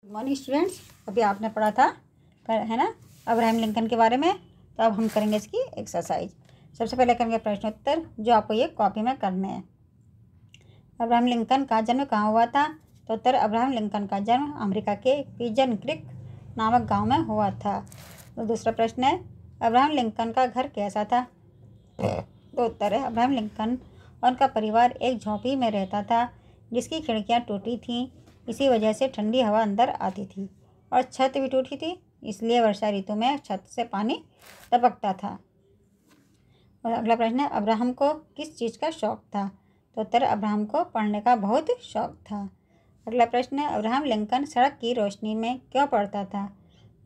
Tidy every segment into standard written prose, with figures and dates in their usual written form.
Good morning students. अभी आपने पढ़ा था है ना अब्राहम लिंकन के बारे में। तो अब हम करेंगे इसकी एक्सरसाइज। सबसे पहले करेंगे प्रश्नोत्तर जो आपको ये कॉपी में करने हैं। अब्राहम लिंकन का जन्म कहाँ हुआ था? तो उत्तर अब्राहम लिंकन का जन्म अमेरिका के पिजन क्रीक नामक गांव में हुआ था। तो दूसरा प्रश्न है अब्राहम लिंकन का घर कैसा था? तो उत्तर है अब्राहम लिंकन और उनका परिवार एक झोंपड़ी में रहता था जिसकी खिड़कियां टूटी थीं। इसी वजह से ठंडी हवा अंदर आती थी और छत भी टूटी थी, इसलिए वर्षा ऋतु में छत से पानी टपकता था। और अगला प्रश्न है अब्राहम को किस चीज़ का शौक था? तो उत्तर अब्राहम को पढ़ने का बहुत शौक था। अगला प्रश्न है अब्राहम लिंकन सड़क की रोशनी में क्यों पढ़ता था?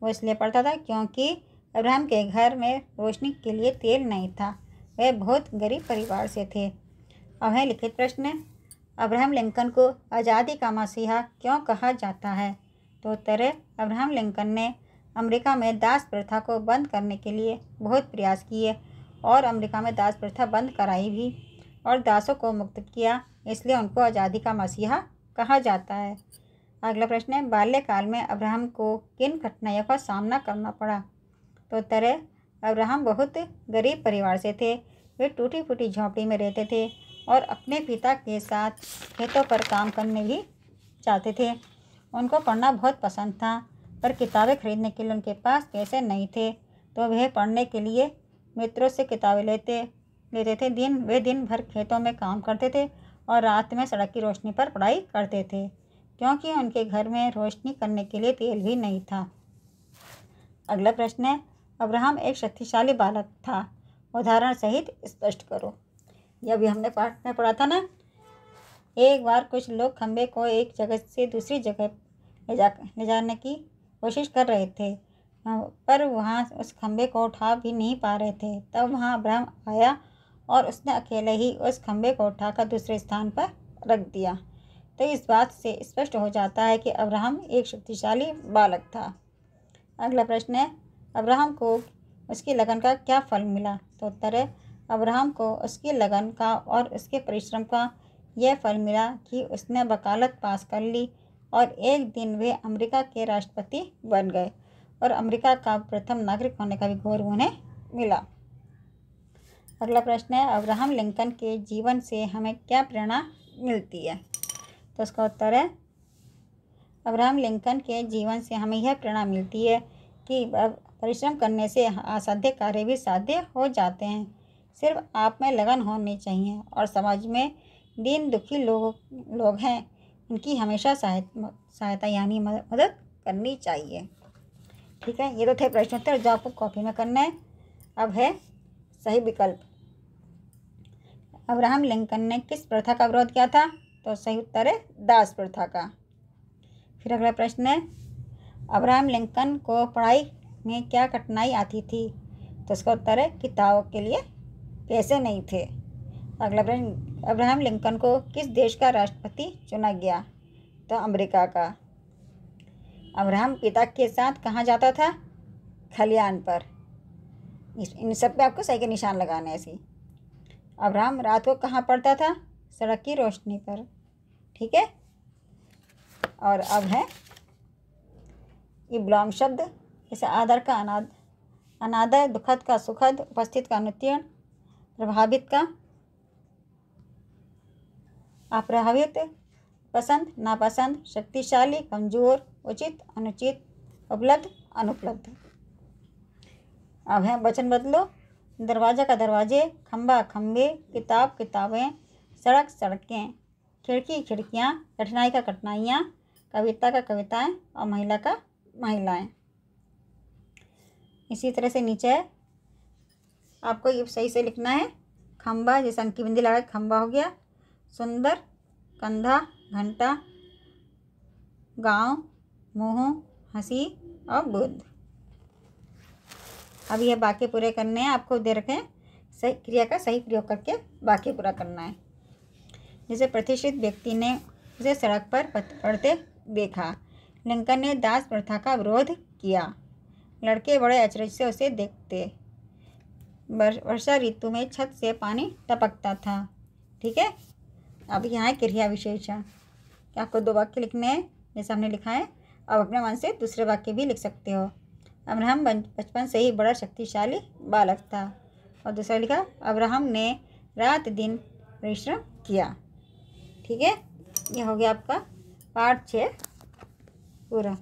वो इसलिए पढ़ता था क्योंकि अब्राहम के घर में रोशनी के लिए तेल नहीं था। वे बहुत गरीब परिवार से थे। अब है लिखित प्रश्न अब्राहम लिंकन को आज़ादी का मसीहा क्यों कहा जाता है? तो उत्तर है अब्राहम लिंकन ने अमेरिका में दास प्रथा को बंद करने के लिए बहुत प्रयास किए और अमेरिका में दास प्रथा बंद कराई भी और दासों को मुक्त किया, इसलिए उनको आज़ादी का मसीहा कहा जाता है। अगला प्रश्न है बाल्यकाल में अब्राहम को किन कठिनाइयों का सामना करना पड़ा? तो उत्तर है अब्राहम बहुत गरीब परिवार से थे। वे टूटी फूटी झोंपड़ी में रहते थे और अपने पिता के साथ खेतों पर काम करने भी चाहते थे। उनको पढ़ना बहुत पसंद था, पर किताबें खरीदने के लिए उनके पास पैसे नहीं थे, तो वह पढ़ने के लिए मित्रों से किताबें लेते थे। वे दिन भर खेतों में काम करते थे और रात में सड़क की रोशनी पर पढ़ाई करते थे, क्योंकि उनके घर में रोशनी करने के लिए तेल भी नहीं था। अगला प्रश्न है अब्राहम एक शक्तिशाली बालक था, उदाहरण सहित स्पष्ट करो। यह भी हमने पाठ में पढ़ा था ना। एक बार कुछ लोग खंबे को एक जगह से दूसरी जगह ले जाने की कोशिश कर रहे थे, पर वहाँ उस खंबे को उठा भी नहीं पा रहे थे। तब वहाँ अब्राहम आया और उसने अकेले ही उस खंबे को उठाकर दूसरे स्थान पर रख दिया। तो इस बात से स्पष्ट हो जाता है कि अब्राहम एक शक्तिशाली बालक था। अगला प्रश्न है अब्राहम को उसकी लगन का क्या फल मिला? तो उत्तर है अब्राहम को उसकी लगन का और उसके परिश्रम का यह फल मिला कि उसने वकालत पास कर ली और एक दिन वे अमेरिका के राष्ट्रपति बन गए और अमेरिका का प्रथम नागरिक होने का भी गौरव उन्हें मिला। अगला प्रश्न है अब्राहम लिंकन के जीवन से हमें क्या प्रेरणा मिलती है? तो उसका उत्तर है अब्राहम लिंकन के जीवन से हमें यह प्रेरणा मिलती है कि परिश्रम करने से असाध्य कार्य भी साध्य हो जाते हैं। सिर्फ आप में लगन होनी चाहिए और समाज में दीन दुखी लोग हैं, इनकी हमेशा सहायता यानी मदद करनी चाहिए। ठीक है, ये तो थे प्रश्नोत्तर जो आपको कॉपी में करना है। अब है सही विकल्प। अब्राहम लिंकन ने किस प्रथा का विरोध किया था? तो सही उत्तर है दास प्रथा का। फिर अगला प्रश्न है अब्राहम लिंकन को पढ़ाई में क्या कठिनाई आती थी? तो इसका उत्तर है किताबों के लिए पैसे नहीं थे। अगला प्रश्न अब्राहम लिंकन को किस देश का राष्ट्रपति चुना गया? तो अमेरिका का। अब्राहम पिता के साथ कहाँ जाता था? खलिहान पर। इन सब पे आपको सही के निशान लगाने ऐसी। अब्राहम रात को कहाँ पढ़ता था? सड़क की रोशनी पर। ठीक है। और अब है इब्लॉन्ग शब्द, जैसे आदर का अनादर, दुखद का सुखद, उपस्थित का अनुत्तीर्ण, प्रभावित का अप्रभावित, पसंद नापसंद, शक्तिशाली कमजोर, उचित अनुचित, उपलब्ध अनुपलब्ध। अब है वचन बदलो। दरवाजा का दरवाजे, खंबा खंबे, किताब किताबें, सड़क सड़कें, खिड़की खिड़कियाँ, कठिनाई का कठिनाइयाँ, कविता का कविताएं और महिला का महिलाएं। इसी तरह से नीचे आपको ये सही से लिखना है। खंबा जैसे अंकी बिंदी लगा खंबा हो गया। सुंदर, कंधा, घंटा, गांव, मुँह, हंसी और बुद्ध। अब ये बाकी पूरे करने हैं। आपको दे रखे हैं सही क्रिया का सही प्रयोग करके बाकी पूरा करना है। जैसे प्रतिष्ठित व्यक्ति ने उसे सड़क पर पढ़ते देखा। लिंकन ने दास प्रथा का विरोध किया। लड़के बड़े अचरज से उसे देखते। वर्षा ऋतु में छत से पानी टपकता था। ठीक है। अब यहाँ क्रिया विशेषण। आपको 2 वाक्य लिखने हैं। जैसे हमने लिखा है आप अपने मन से दूसरे वाक्य भी लिख सकते हो। अब्राहम बचपन से ही बड़ा शक्तिशाली बालक था। और दूसरा लिखा, अब्राहम ने रात दिन परिश्रम किया। ठीक है, यह हो गया आपका पार्ट 6 पूरा।